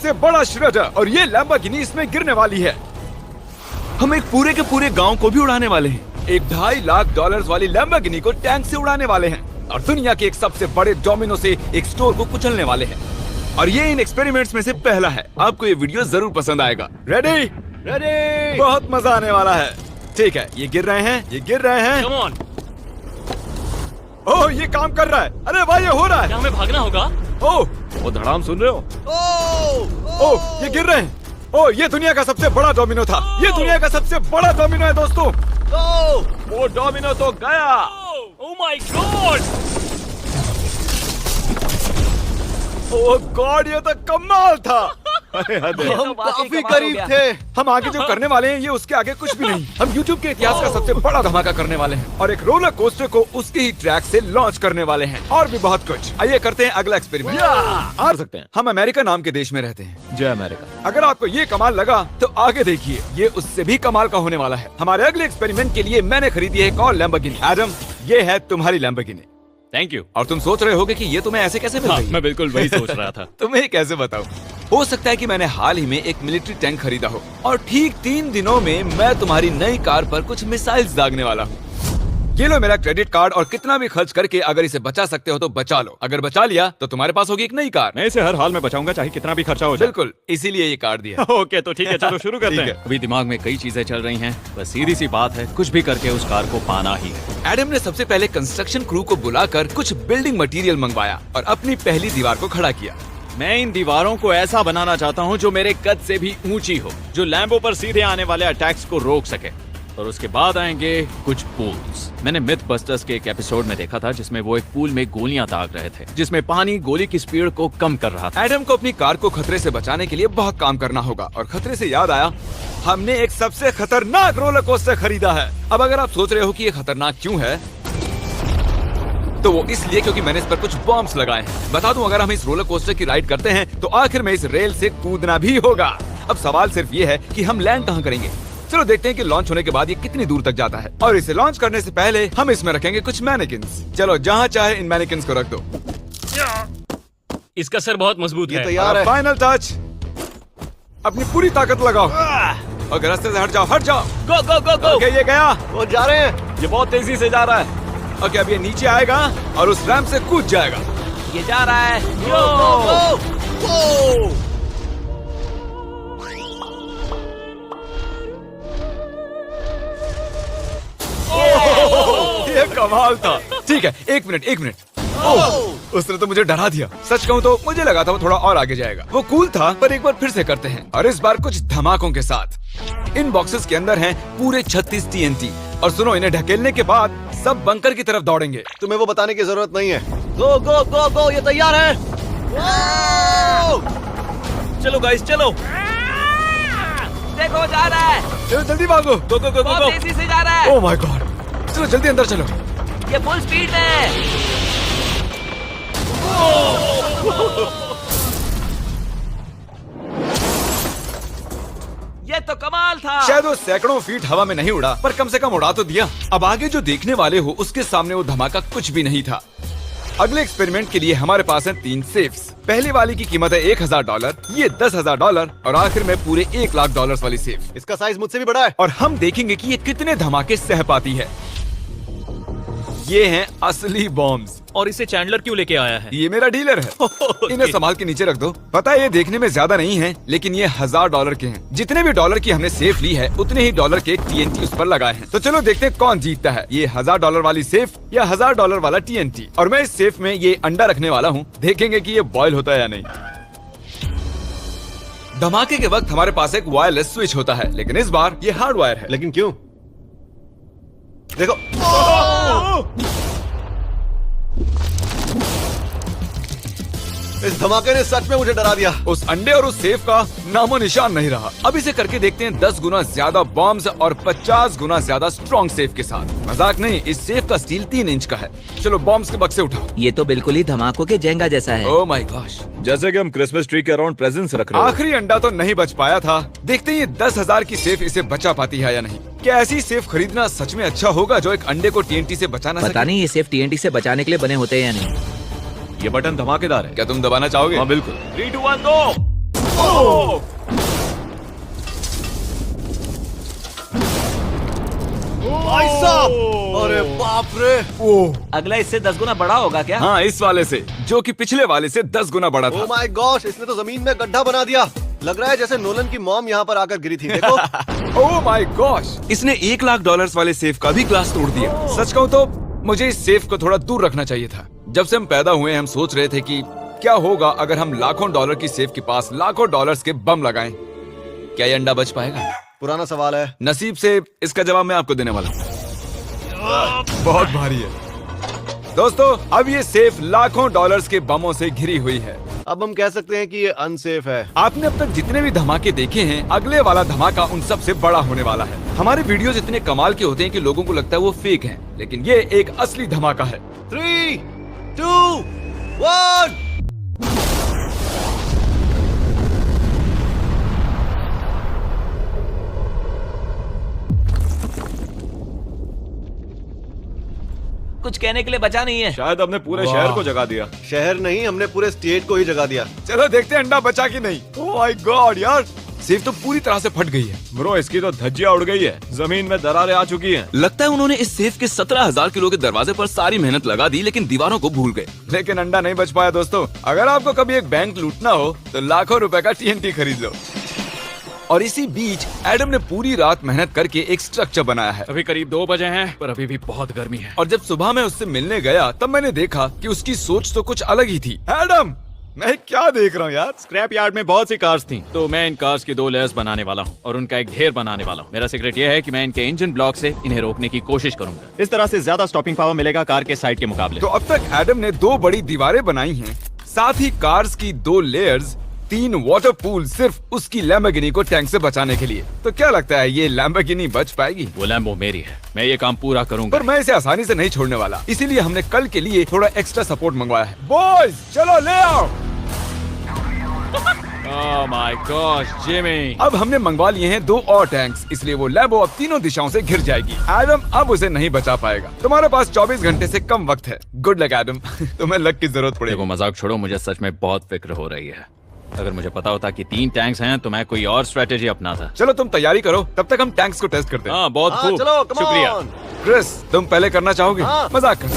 सबसे बड़ा श्रेडर और ये लैम्बोर्गिनी इसमें गिरने वाली है। हम एक पूरे के पूरे गांव को भी उड़ाने वाले हैं। एक $2.5 लाख वाली लैम्बोर्गिनी को टैंक से उड़ाने वाले हैं और दुनिया के एक सबसे बड़े डोमिनो से एक स्टोर को कुचलने वाले हैं। और ये इन एक्सपेरिमेंट्स में से पहला है। आपको ये वीडियो जरूर पसंद आएगा। रेडी? रेडी। बहुत मजा आने वाला है। ठीक है, ये गिर रहे हैं, ये गिर रहे हैं। Come on. ओह, ये काम कर रहा है। अरे भाई, ये हो रहा है। क्या हमें भागना होगा? ओह, वो धड़ाम सुन रहे हो? ओह, ये गिर रहे हैं। ओह, ये दुनिया का सबसे बड़ा डोमिनो था। ये दुनिया का सबसे बड़ा डोमिनो है दोस्तों। वो डोमिनो तो गया। Oh my God! Oh God, ये तो कमाल था। अरे हम काफी करीब थे। हम आगे जो करने वाले हैं ये उसके आगे कुछ भी नहीं। हम YouTube के इतिहास का सबसे बड़ा धमाका करने वाले हैं और एक रोलर कोस्टर को उसके ही ट्रैक से लॉन्च करने वाले हैं और भी बहुत कुछ। आइए करते हैं अगला एक्सपेरिमेंट। कर सकते हैं। हम अमेरिका नाम के देश में रहते हैं। जय अमेरिका। अगर आपको ये कमाल लगा तो आगे देखिए, ये उससे भी कमाल का होने वाला है। हमारे अगले एक्सपेरिमेंट के लिए मैंने खरीदी है एक और लैम्बोर्गिनी। एडम, ये है तुम्हारी लैम्बोर्गिनी। Thank you. और तुम सोच रहे होगे कि ये तुम्हें ऐसे कैसे मिल हाँ, गई? मैं बिल्कुल वही सोच रहा था। तुम्हें कैसे बताऊं? हो सकता है कि मैंने हाल ही में एक मिलिट्री टैंक खरीदा हो और ठीक 3 दिनों में मैं तुम्हारी नई कार पर कुछ मिसाइल्स दागने वाला हूँ। ये लो मेरा क्रेडिट कार्ड और कितना भी खर्च करके अगर इसे बचा सकते हो तो बचा लो। अगर बचा लिया तो तुम्हारे पास होगी एक नई कार। मैं इसे हर हाल में बचाऊंगा, चाहे कितना भी खर्चा हो जाए। बिल्कुल, इसीलिए ये कार्ड दिया। ओके, तो ठीक है, चलो शुरू करते ठीक हैं। है। अभी दिमाग में कई चीजें चल रही हैं, बस सीधी सी बात है, कुछ भी करके उस कार को पाना ही है। एडम ने सबसे पहले कंस्ट्रक्शन क्रू को बुलाकर कुछ बिल्डिंग मटेरियल मंगवाया और अपनी पहली दीवार को खड़ा किया। मैं इन दीवारों को ऐसा बनाना चाहता हूँ जो मेरे कद से भी ऊंची हो, जो लैम्बो पर सीधे आने वाले अटैक्स को रोक सके। और उसके बाद आएंगे कुछ पूल्स। मैंने मिथबस्टर्स के एक एपिसोड में देखा था जिसमें वो एक पूल में गोलियां दाग रहे थे, जिसमें पानी गोली की स्पीड को कम कर रहा था। एडम को अपनी कार को खतरे से बचाने के लिए बहुत काम करना होगा और खतरे से याद आया, हमने एक सबसे खतरनाक रोलर कोस्टर खरीदा है। अब अगर आप सोच रहे हो कि ये खतरनाक क्यों है, तो वो इसलिए क्योंकि मैंने इस पर कुछ बॉम्ब्स लगाए हैं। बता दूं, अगर हम इस रोलर कोस्टर की राइड करते हैं तो आखिर में इस रेल से कूदना भी होगा। अब सवाल सिर्फ ये है कि हम लैंड कहाँ करेंगे। चलो देखते हैं कि लॉन्च होने के बाद ये कितनी दूर तक जाता है। और इसे लॉन्च करने से पहले हम इसमें रखेंगे कुछ मैनेकिन्स। चलो जहाँ चाहे इन मैनेकिन्स को रख दो। इसका सर बहुत मजबूत है। तैयार है। Final touch. अपनी पूरी ताकत लगाओ और रास्ते से हट जाओ, हट जाओ। गो गो गो गो। ओके, ये गया। वो जा रहे हैं। ये बहुत तेजी से जा रहा है। ओके, अब ये नीचे आएगा और उस रैंप से कूद जाएगा। ये जा रहा है। ये कमाल था। ठीक है, एक मिनट। ओह, उसने तो मुझे डरा दिया। सच कहूँ तो मुझे लगा था वो थोड़ा और आगे जाएगा। वो कूल था, पर एक बार फिर से करते हैं और इस बार कुछ धमाकों के साथ। इन बॉक्सेस के अंदर हैं पूरे 36 TNT और सुनो, इन्हें ढकेलने के बाद सब बंकर की तरफ दौड़ेंगे। तुम्हें वो बताने की जरूरत नहीं है। गो गो गो गो, ये तैयार है। चलो गाइस, चलो। देखो, जा रहा है। चलो जल्दी भागो। गो गो गो बहुत गो। तेजी से जा रहा है। ओह माय गॉड, चलो जल्दी अंदर चलो। ये फुल स्पीड में। ये तो कमाल था। शायद वो सैकड़ों फीट हवा में नहीं उड़ा, पर कम से कम उड़ा तो दिया। अब आगे जो देखने वाले हो उसके सामने वो धमाका कुछ भी नहीं था। अगले एक्सपेरिमेंट के लिए हमारे पास हैं 3 सेफ्स। पहली वाली की कीमत है $1000, ये $10,000 और आखिर में पूरे $1,00,000 वाली सेफ। इसका साइज मुझसे भी बड़ा है। और हम देखेंगे कि ये कितने धमाके सह पाती है। ये हैं असली बॉम्ब्स। और इसे चैंडलर क्यों लेके आया है? ये मेरा डीलर है। इन्हें संभाल के नीचे रख दो। पता है ये देखने में ज्यादा नहीं है, लेकिन ये $1000 के हैं। जितने भी डॉलर की हमने सेफ ली है उतने ही डॉलर के TNT उस पर लगाए हैं। तो चलो देखते हैं कौन जीतता है, ये $1000 वाली सेफ या $1000 वाला TNT। और मैं इस सेफ में ये अंडा रखने वाला हूँ, देखेंगे कि ये बॉयल होता है या नहीं। धमाके के वक्त हमारे पास एक वायरलेस स्विच होता है, लेकिन इस बार ये हार्ड वायर है। लेकिन क्यों? देखो, इस धमाके ने सच में मुझे डरा दिया। उस अंडे और उस सेफ का नामो निशान नहीं रहा। अब इसे करके देखते हैं 10 गुना ज्यादा बॉम्ब्स और 50 गुना ज्यादा स्ट्रॉन्ग सेफ के साथ। मजाक नहीं, इस सेफ का स्टील 3 इंच का है। चलो बॉम्ब्स के बक्से उठाओ। ये तो बिल्कुल ही धमाकों के जेंगा जैसा है। ओह माय गॉश, जैसे कि हम क्रिसमस ट्री के अराउंड प्रेजेंट्स रख रहे हैं। आखिरी अंडा तो नहीं बच पाया था। देखते हैं ये 10,000 की सेफ इसे बचा पाती है या नहीं। क्या ऐसी सेफ खरीदना सच में अच्छा होगा जो एक अंडे को TNT से बचा ना पता सके? नहीं ये सेफ TNT से बचाने के लिए बने होते हैं या नहीं। ये बटन धमाकेदार है। क्या तुम दबाना चाहोगे? हाँ बिल्कुल। 3 2 1 गो। भाई साहब, अरे बाप रे। अगला इससे 10 गुना बड़ा होगा क्या? हाँ, इस वाले से, जो कि पिछले वाले से 10 गुना बड़ा ओ था। माय गॉश, इसने तो जमीन में गड्ढा बना दिया। लग रहा है जैसे नोलन की मॉम यहाँ पर आकर गिरी थी, देखो। ओह माय गॉश, इसने $1 लाख वाले सेफ का भी ग्लास तोड़ दिया। सच कहूँ तो मुझे इस सेफ को थोड़ा दूर रखना चाहिए था। जब से हम पैदा हुए हम सोच रहे थे कि क्या होगा अगर हम लाखों डॉलर की सेफ के पास लाखों डॉलर्स के बम लगाएं। क्या ये अंडा बच पाएगा? पुराना सवाल है। नसीब से इसका जवाब मैं आपको देने वाला हूँ। बहुत भारी है दोस्तों। अब ये सेफ लाखों डॉलर्स के बमों से घिरी हुई है। अब हम कह सकते हैं कि ये अनसेफ है। आपने अब तक जितने भी धमाके देखे हैं, अगले वाला धमाका उन सबसे बड़ा होने वाला है। हमारे वीडियोस इतने कमाल के होते हैं कि लोगों को लगता है वो फेक हैं, लेकिन ये एक असली धमाका है। 3, 2, 1। कुछ कहने के लिए बचा नहीं है। शायद हमने पूरे शहर को जगा दिया। शहर नहीं, हमने पूरे स्टेट को ही जगा दिया। चलो देखते हैं अंडा बचा कि नहीं। ओह माय गॉड यार, सेफ तो पूरी तरह से फट गई है। ब्रो, इसकी तो धज्जियां उड़ गई है, जमीन में दरारें आ चुकी हैं। लगता है उन्होंने इस सेफ के 17,000 किलो के दरवाजे पर सारी मेहनत लगा दी, लेकिन दीवारों को भूल गए। लेकिन अंडा नहीं बच पाया दोस्तों। अगर आपको कभी एक बैंक लूटना हो तो लाखों रुपए का TNT खरीद लो। और इसी बीच एडम ने पूरी रात मेहनत करके एक स्ट्रक्चर बनाया है। अभी करीब 2 बजे हैं, पर अभी भी बहुत गर्मी है। और जब सुबह मैं उससे मिलने गया तब मैंने देखा कि उसकी सोच तो कुछ अलग ही थी। एडम, मैं क्या देख रहा हूँ यार? स्क्रैप यार्ड में बहुत सी कार्स थी, तो मैं इन कार्स की 2 लेयर्स बनाने वाला हूँ और उनका एक ढेर बनाने वाला हूँ। मेरा सीक्रेट ये है कि मैं इनके इंजन ब्लॉक से इन्हें रोकने की कोशिश करूंगा। इस तरह से ज्यादा स्टॉपिंग पावर मिलेगा कार के साइड के मुकाबले। तो अब तक एडम ने 2 बड़ी दीवारें बनाई हैं, साथ ही कार्स की 2 लेयर्स, 3 वाटर पूल, सिर्फ उसकी लैम्बोर्गिनी को टैंक से बचाने के लिए। तो क्या लगता है ये लैम्बोर्गिनी बच पाएगी? वो लैम्बो मेरी है, मैं ये काम पूरा करूंगा। पर मैं इसे आसानी से नहीं छोड़ने वाला, इसीलिए हमने कल के लिए थोड़ा एक्स्ट्रा सपोर्ट मंगवाया है। बॉयज चलो ले आओ। Oh my gosh Jimmy. अब हमने मंगवा लिए हैं 2 और टैंक्स, इसलिए वो लैम्बो अब तीनों दिशाओं से घिर जाएगी। एडम अब उसे नहीं बचा पाएगा। तुम्हारे पास 24 घंटे से कम वक्त है। Good luck Adam. तुम्हें लक की जरूरत पड़ेगी। देखो मजाक छोड़ो, मुझे सच में बहुत फिक्र हो रही है। अगर मुझे पता होता कि 3 टैंक्स हैं तो मैं कोई और स्ट्रेटेजी अपनाता। चलो तुम तैयारी करो, तब तक हम टैंक्स को टेस्ट करते हैं। हाँ बहुत हाँ, खूब, चलो, come शुक्रिया। on। क्रिस, तुम पहले करना चाहोगे? हाँ। मजाक कर।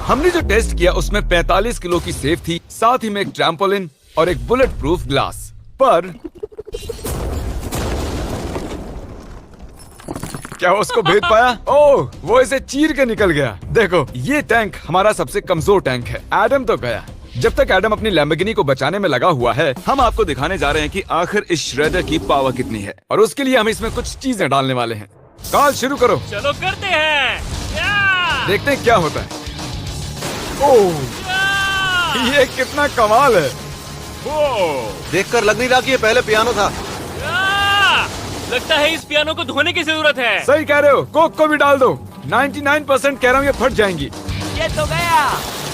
हमने जो टेस्ट किया उसमें 45 किलो की सेफ थी, साथ ही में एक ट्रैम्पोलिन और एक बुलेट प्रूफ ग्लास। पर क्या वो उसको भेद पाया? ओह, वो इसे चीर के निकल गया। देखो, ये टैंक हमारा सबसे कमजोर टैंक है। एडम तो गया। जब तक एडम अपनी लैम्बोर्गिनी को बचाने में लगा हुआ है, हम आपको दिखाने जा रहे हैं कि आखिर इस श्रेडर की पावर कितनी है, और उसके लिए हम इसमें कुछ चीजें डालने वाले हैं। कॉल शुरू करो। चलो करते हैं। देखते हैं क्या होता है। ओह, ये कितना कमाल है। देखकर लग नहीं रहा कि ये पहले पियानो था। लगता है इस पियानो को धोने की जरूरत है। सही कह रहे हो, कोक को भी डाल दो। 99% कह रहा हूँ ये फट जाएंगी। ये तो गया।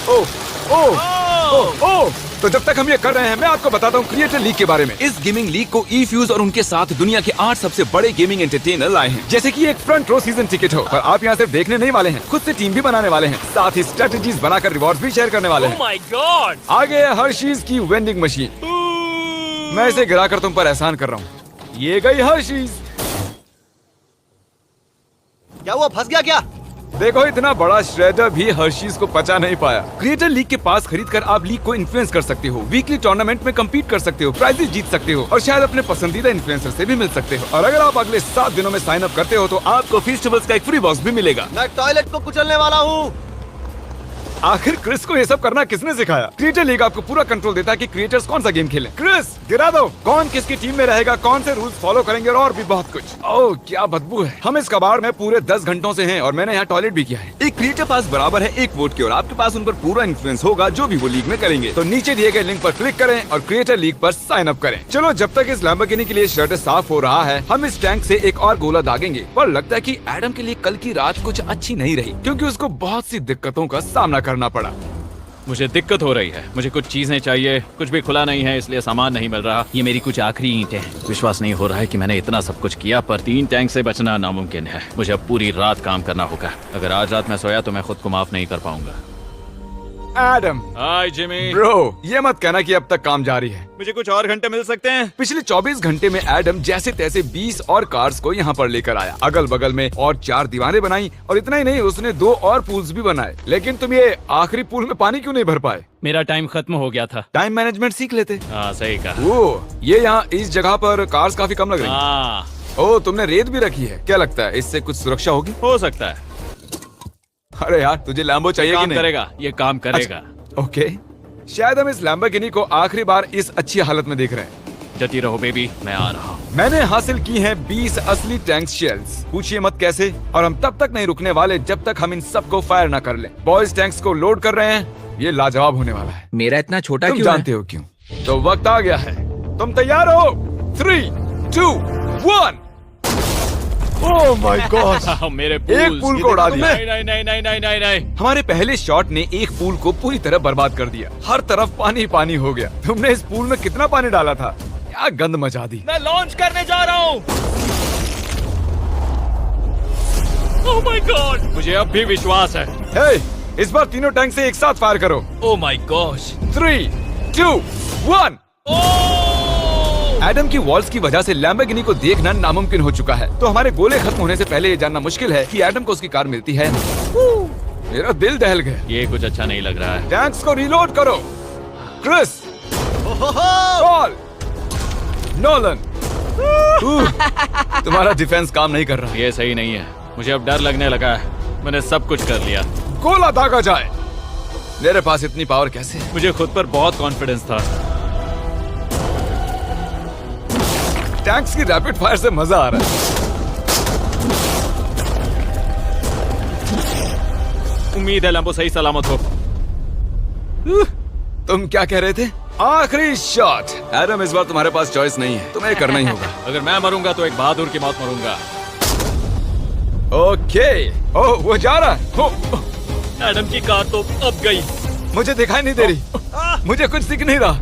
ओह ओह ओह ओह। तो जब तक हम ये कर रहे हैं, मैं आपको बताता हूँ क्रिएटर लीग के बारे में। इस गेमिंग लीग को ई-फ्यूज और उनके साथ दुनिया के 8 सबसे बड़े गेमिंग एंटरटेनर लाए हैं। जैसे कि एक फ्रंट रो सीजन टिकट हो, पर आप यहाँ सिर्फ देखने नहीं वाले हैं, खुद से टीम भी बनाने वाले हैं, साथ ही स्ट्रेटेजीज बनाकर रिवॉर्ड भी शेयर करने वाले हैं। My God. आगे है हर्शीज की वेंडिंग मशीन। मैं इसे गिराकर तुम पर एहसान कर रहा हूँ। ये गई हर्शीज। क्या हुआ, फंस गया क्या? देखो, इतना बड़ा श्रेडर भी हर्शीज को पचा नहीं पाया। क्रिएटर लीग के पास खरीदकर आप लीग को इन्फ्लुएंस कर सकते हो, वीकली टूर्नामेंट में कम्पीट कर सकते हो, प्राइजेस जीत सकते हो, और शायद अपने पसंदीदा इन्फ्लुएंसर से भी मिल सकते हो। और अगर आप अगले 7 दिनों में साइन अप करते हो तो आपको फेस्टिवल्स का एक फ्री बॉक्स भी मिलेगा। मैं टॉयलेट को कुचलने वाला हूँ। आखिर क्रिस को ये सब करना किसने सिखाया? क्रिएटर लीग आपको पूरा कंट्रोल देता है कि क्रिएटर्स कौन सा गेम खेलें। क्रिस, गिरा दो। कौन किसकी टीम में रहेगा, कौन से रूल्स फॉलो करेंगे, और भी बहुत कुछ। ओह, क्या बदबू है। हम इस कबाड़ में पूरे 10 घंटों से हैं और मैंने यहाँ टॉयलेट भी किया है। एक क्रिएटर पास बराबर है 1 वोट के, और आपके पास उन पर पूरा इन्फ्लुएंस होगा जो भी वो लीग में करेंगे। तो नीचे दिए गए लिंक पर क्लिक करें और क्रिएटर लीग पर साइन अप करें। चलो, जब तक इस लैम्बोर्गिनी के लिए श्रेडर साफ हो रहा है, हम इस टैंक से एक और गोला दागेंगे। पर लगता है कि एडम के लिए कल की रात कुछ अच्छी नहीं रही, क्योंकि उसको बहुत सी दिक्कतों का सामना करना पड़ा। मुझे दिक्कत हो रही है, मुझे कुछ चीजें चाहिए, कुछ भी खुला नहीं है, इसलिए सामान नहीं मिल रहा। ये मेरी कुछ आखिरी ईंटें हैं। विश्वास नहीं हो रहा है कि मैंने इतना सब कुछ किया, पर 3 टैंक से बचना नामुमकिन है। मुझे अब पूरी रात काम करना होगा। अगर आज रात मैं सोया तो मैं खुद को माफ नहीं कर पाऊंगा। एडम। हाय जिमी। ब्रो, ये मत कहना कि अब तक काम जारी है। मुझे कुछ और घंटे मिल सकते हैं? पिछले 24 घंटे में एडम जैसे तैसे 20 और कार्स को यहाँ पर लेकर आया, अगल बगल में और 4 दीवारें बनाई, और इतना ही नहीं, उसने 2 और पूल्स भी बनाए। लेकिन तुम ये आखिरी पूल में पानी क्यों नहीं भर पाए? मेरा टाइम खत्म हो गया था। टाइम मैनेजमेंट सीख लेते। हाँ सही कहा। ओ, ये यहाँ इस जगह पर कार्स काफी कम लग रही हैं। हाँ ओ, तुमने रेत भी रखी है। क्या लगता है इससे कुछ सुरक्षा होगी? हो सकता है। अरे यार, तुझे लैम्बो चाहिए कि काम नहीं? करेगा, ये काम करेगा। ओके, शायद हम इस लैम्बोर्गिनी को आखिरी बार इस अच्छी हालत में देख रहे हैं। जती रहो बेबी, मैं आ रहा हूँ। मैंने हासिल की हैं 20 असली टैंक शेल्स। पूछिए मत कैसे, और हम तब तक नहीं रुकने वाले जब तक हम इन सबको फायर ना कर लें। बॉयज टैंक्स को लोड कर रहे हैं, ये लाजवाब होने वाला है। मेरा इतना छोटा तुम क्यों जानते हो क्यों? तो वक्त आ गया है। तुम तैयार हो? 3, 2, 1। Oh my God! मेरे एक पूल को उड़ा दिया। नहीं नहीं नहीं नहीं नहीं नहीं। हमारे पहले शॉट ने एक पूल को पूरी तरह बर्बाद कर दिया। हर तरफ पानी ही पानी हो गया। तुमने इस पूल में कितना पानी डाला था? क्या गंद मचा दी। मैं लॉन्च करने जा रहा हूँ। Oh my God! मुझे अब भी विश्वास है। हे, इस बार तीनों टैंक से एक साथ फायर करो। Oh my gosh! 3, 2, 1। एडम की वॉल्स की वजह से लैम्बोर्गिनी को देखना नामुमकिन हो चुका है। तो हमारे गोले खत्म होने से पहले ये जानना मुश्किल है कि एडम को उसकी कार मिलती है। मेरा दिल दहल गया। ये कुछ अच्छा नहीं लग रहा है। टैंक्स को रीलोड करो। Chris, Paul, Nolan. तुम्हारा डिफेंस काम नहीं कर रहा। ये सही नहीं है। मुझे अब डर लगने लगा है। मैंने सब कुछ कर लिया। गोला दागा जाए। मेरे पास इतनी पावर कैसे? मुझे खुद पर बहुत कॉन्फिडेंस था। टैंक्स की रैपिड फायर से मजा आ रहा है। उम्मीद है लंबो सही सलामत हो। तुम क्या कह रहे थे? आखिरी शॉट। एडम, इस बार तुम्हारे पास चॉइस नहीं है, तुम्हें करना ही होगा। अगर मैं मरूंगा तो एक बहादुर की मौत मरूंगा। ओके। ओह, वो जा रहा है। ओह, एडम की कार तो अब गई। मुझे दिखाई नहीं दे रही। मुझे कुछ दिख नहीं रहा।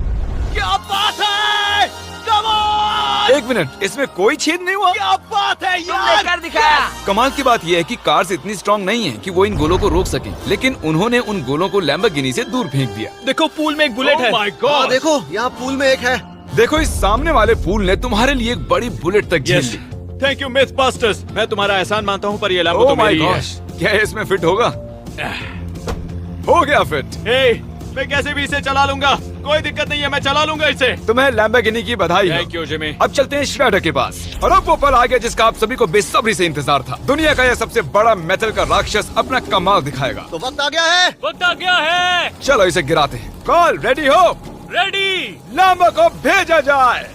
क्या बात है? Come on! एक मिनट, इसमें कोई छेद नहीं हुआ। क्या बात है यार? कर दिखाया। कमाल की बात यह है कि कार्स इतनी स्ट्रांग नहीं है कि वो इन गोलों को रोक सके, लेकिन उन्होंने उन गोलों को लैम्बोर्गिनी से दूर फेंक दिया। देखो पूल में एक बुलेट है। माय हाँ, गॉड! देखो यहाँ पूल में एक है। देखो, इस सामने वाले पूल ने तुम्हारे लिए एक बड़ी बुलेट तक झेल ली। Thank you myth busters. मैं तुम्हारा एहसान मानता हूँ, पर ये लैम्बो तो ओह माय मेरी है। गॉश, क्या इसमें फिट होगा? हो गया फिट। हे, मैं कैसे भी इसे चला लूंगा। कोई दिक्कत नहीं है, मैं चला लूंगा इसे। तुम्हें लैम्बोर्गिनी की बधाई हो। Thank you Jimmy. अब चलते हैं श्रेडर के पास। और अब वो पल आ गया जिसका आप सभी को बेसब्री से इंतजार था। दुनिया का यह सबसे बड़ा मेटल का राक्षस अपना कमाल दिखाएगा। तो वक्त आ गया है। वक्त आ गया है। चलो इसे गिराते हैं। कॉल रेडी हो? रेडी। लैम्बो को भेजा जाए।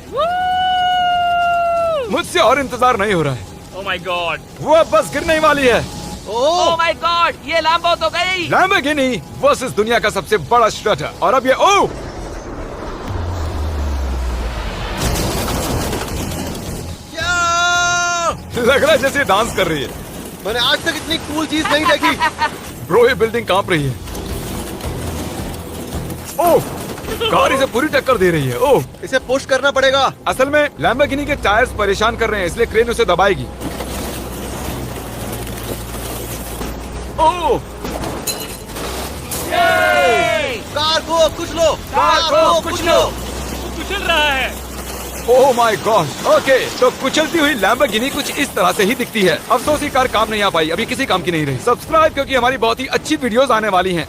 मुझसे और इंतजार नहीं हो रहा है। Oh my God! वो अब बस गिरने ही वाली है। ओह, माय गॉड! ये लैम्बो तो गई। लैम्बोर्गिनी वर्सेस दुनिया का सबसे बड़ा श्रेडर। और अब ये लग रहा है जैसे डांस कर रही है। मैंने आज तक इतनी कूल चीज नहीं देखी। ब्रो, ये बिल्डिंग कांप रही है। ओह, कार इसे पूरी टक्कर दे रही है। ओह, इसे पुश करना पड़ेगा। असल में लैम्बोर्गिनी के टायर्स परेशान कर रहे हैं, इसलिए क्रेन उसे दबाएगी। ओह, कार को कुचलो। कार को कुचलो। वो कुचल रहा है। Oh my God. ओके, तो कुचलती हुई लैम्बोर्गिनी कुछ इस तरह से ही दिखती है। अफसोस ये कार काम नहीं आ पाई, अभी किसी काम की नहीं रही। सब्सक्राइब, क्योंकि हमारी बहुत ही अच्छी वीडियोस आने वाली हैं।